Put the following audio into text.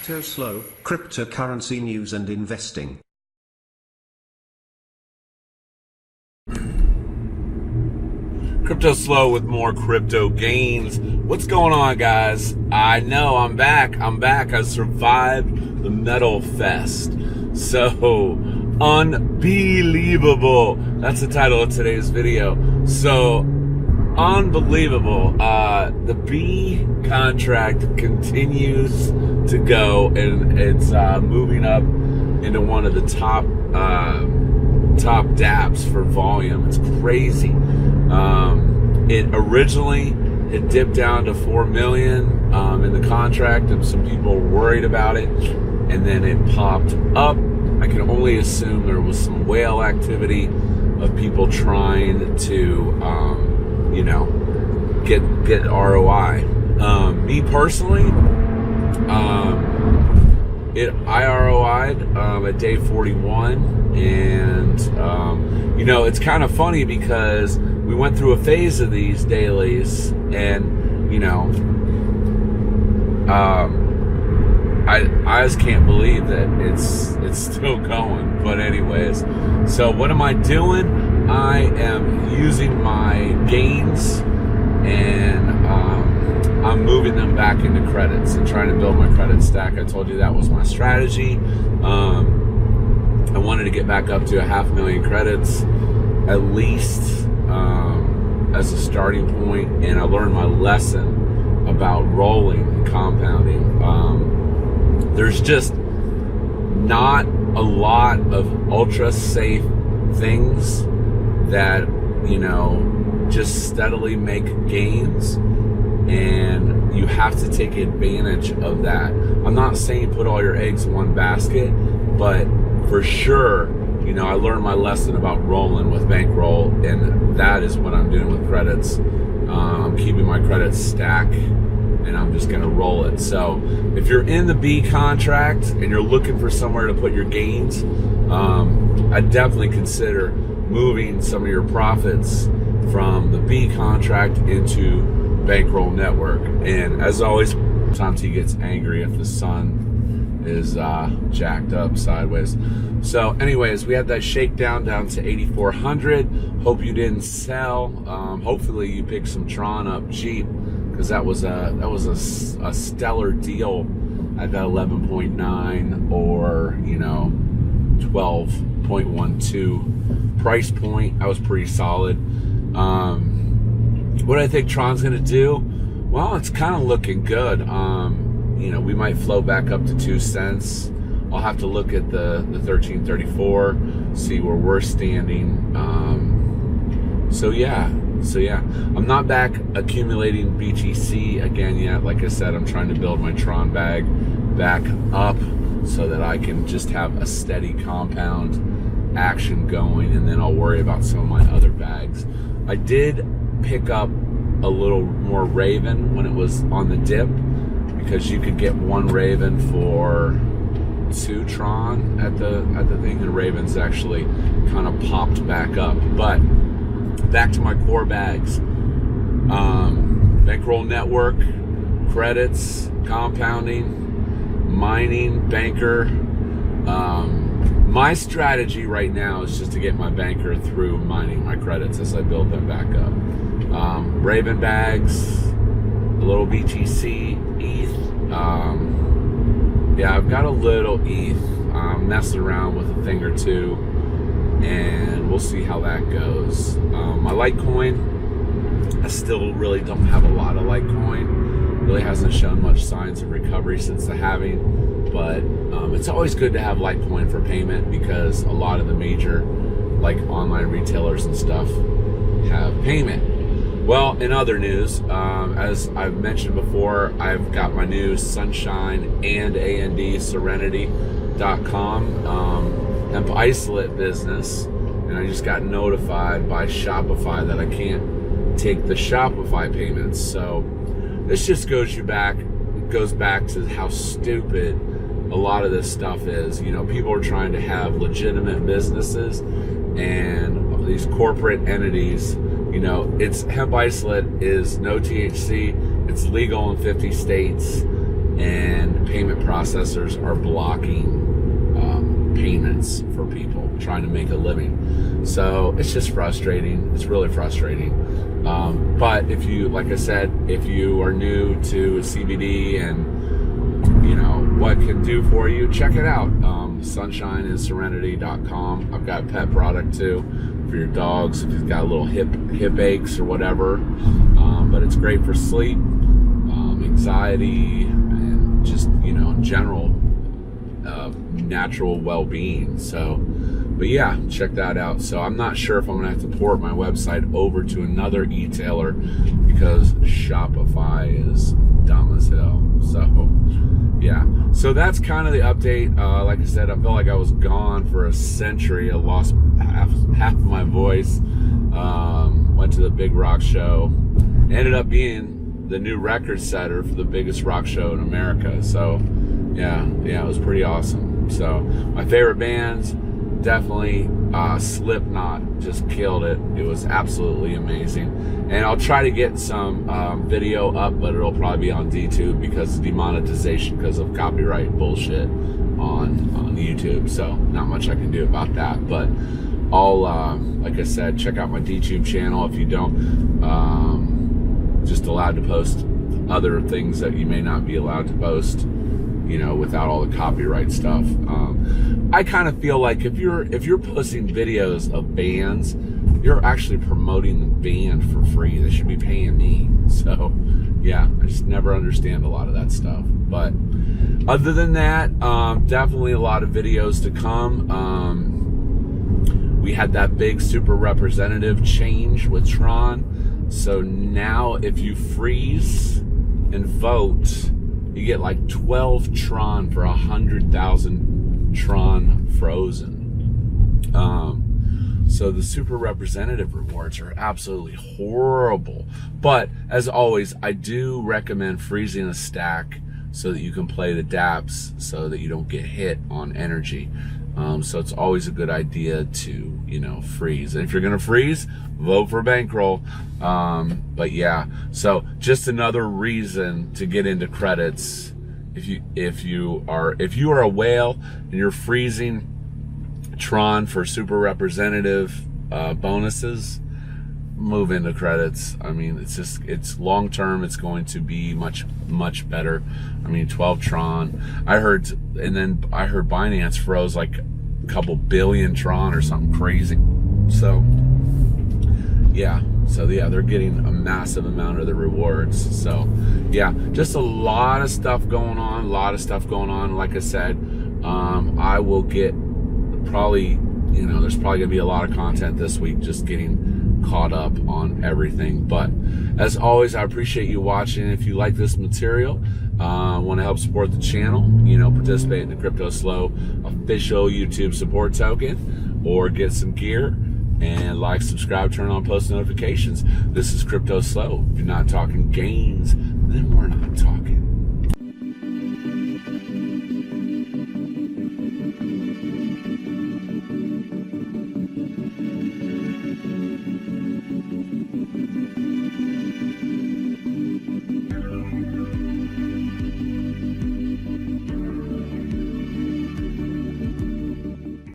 Cryptoslo, cryptocurrency news and investing. Cryptoslo with more crypto gains. What's going on, guys? I know I'm back. I survived the Metal Fest. So unbelievable. That's the title of today's video. So unbelievable. The B contract continues to go, and it's moving up into one of the top dApps for volume. It's crazy. It originally dipped down to 4 million in the contract, and some people were worried about it, and then it popped up. I can only assume there was some whale activity of people trying to get ROI. Me personally, I ROI'd at day 41, and it's kind of funny because we went through a phase of these dailies, and I just can't believe that it's still going. But anyways, so what am I doing? I am using my gains, and I'm moving them back into credits and trying to build my credit stack. I told you that was my strategy. I wanted to get back up to 500,000 credits at least as a starting point, and I learned my lesson about rolling and compounding. There's just not a lot of ultra safe things that just steadily make gains, and you have to take advantage of that. I'm not saying put all your eggs in one basket, but for sure, I learned my lesson about rolling with bankroll, and that is what I'm doing with credits. I'm keeping my credits stack, and I'm just going to roll it. So if you're in the B contract and you're looking for somewhere to put your gains, I'd definitely consider moving some of your profits from the B contract into bankroll.network. And as always, sometimes he gets angry if the sun is jacked up sideways. So anyways, we had that shakedown down to 8,400. Hope you didn't sell. Hopefully you picked some Tron up cheap, because that was a stellar deal at that 11.9 or 12.12 price point. That was pretty solid. What do I think Tron's gonna do? Well, it's kind of looking good. We might flow back up to 2 cents. I'll have to look at the 1334, see where we're standing. So yeah, I'm not back accumulating BTC again yet. Like I said, I'm trying to build my Tron bag back up so that I can just have a steady compound action going, and then I'll worry about some of my other bags. I did pick up a little more Raven when it was on the dip, because you could get 1 Raven for 2 Tron at the thing, and Raven's actually kind of popped back up. But back to my core bags. Bankroll network, credits, compounding, mining, banker. My strategy right now is just to get my banker through mining my credits as I build them back up. Raven bags, a little BTC, ETH. Yeah, I've got a little ETH. I'm messing around with a thing or two, and we'll see how that goes. My Litecoin, I still really don't have a lot of Litecoin. Really hasn't shown much signs of recovery since the halving, but it's always good to have Litecoin for payment, because a lot of the major online retailers and stuff have payment. Well, in other news, as I've mentioned before, I've got my new Sunshine and AND Serenity.com hemp isolate business, and I just got notified by Shopify that I can't take the Shopify payments. So this just goes back to how stupid a lot of this stuff is. People are trying to have legitimate businesses, and these corporate entities, it's hemp isolate is no THC, it's legal in 50 states, and payment processors are blocking payments for people trying to make a living. So it's just frustrating. It's really frustrating. But if you, like I said, if you are new to CBD and you know what it can do for you, check it out. sunshineandserenity.com. I've got a pet product too for your dogs if you've got a little hip aches or whatever. But it's great for sleep, anxiety, and just, you know, general natural well-being. So, but yeah, check that out. So I'm not sure if I'm gonna have to port my website over to another e-tailer because Shopify is dumb as hell. So yeah, so that's kind of the update. Like I said, I felt like I was gone for a century. I lost half of my voice. Went to the big rock show, ended up being the new record setter for the biggest rock show in America. So yeah, it was pretty awesome. So my favorite bands, definitely Slipknot just killed it. It was absolutely amazing. And I'll try to get some video up, but it'll probably be on DTube because of demonetization because of copyright bullshit on YouTube. So not much I can do about that. But I'll, like I said, check out my DTube channel if you don't. Just allowed to post other things that you may not be allowed to post, you know, without all the copyright stuff. I kind of feel like if you're posting videos of bands, you're actually promoting the band for free. They should be paying me. So yeah, I just never understand a lot of that stuff. But other than that, definitely a lot of videos to come. We had that big super representative change with Tron. So now if you freeze and vote, you get like 12 Tron for 100,000 Tron frozen. So the super representative rewards are absolutely horrible. But as always, I do recommend freezing a stack so that you can play the dApps so that you don't get hit on energy. So it's always a good idea to, you know, freeze. And if you're gonna freeze, vote for Bankroll. But yeah, so just another reason to get into credits. If you are a whale and you're freezing Tron for super representative bonuses, move into credits. I mean, it's long term. It's going to be much better. I mean, 12 Tron. I heard Binance froze like a couple billion Tron or something crazy. So yeah, they're getting a massive amount of the rewards. So yeah, just a lot of stuff going on. Like I said, I will get probably, you know, there's probably gonna be a lot of content this week, just getting caught up on everything. But as always, I appreciate you watching. If you like this material, want to help support the channel, you know, participate in the Cryptoslo official YouTube support token, or get some gear, and like, subscribe, turn on post notifications. This is Cryptoslo. If you're not talking gains, then we're not talking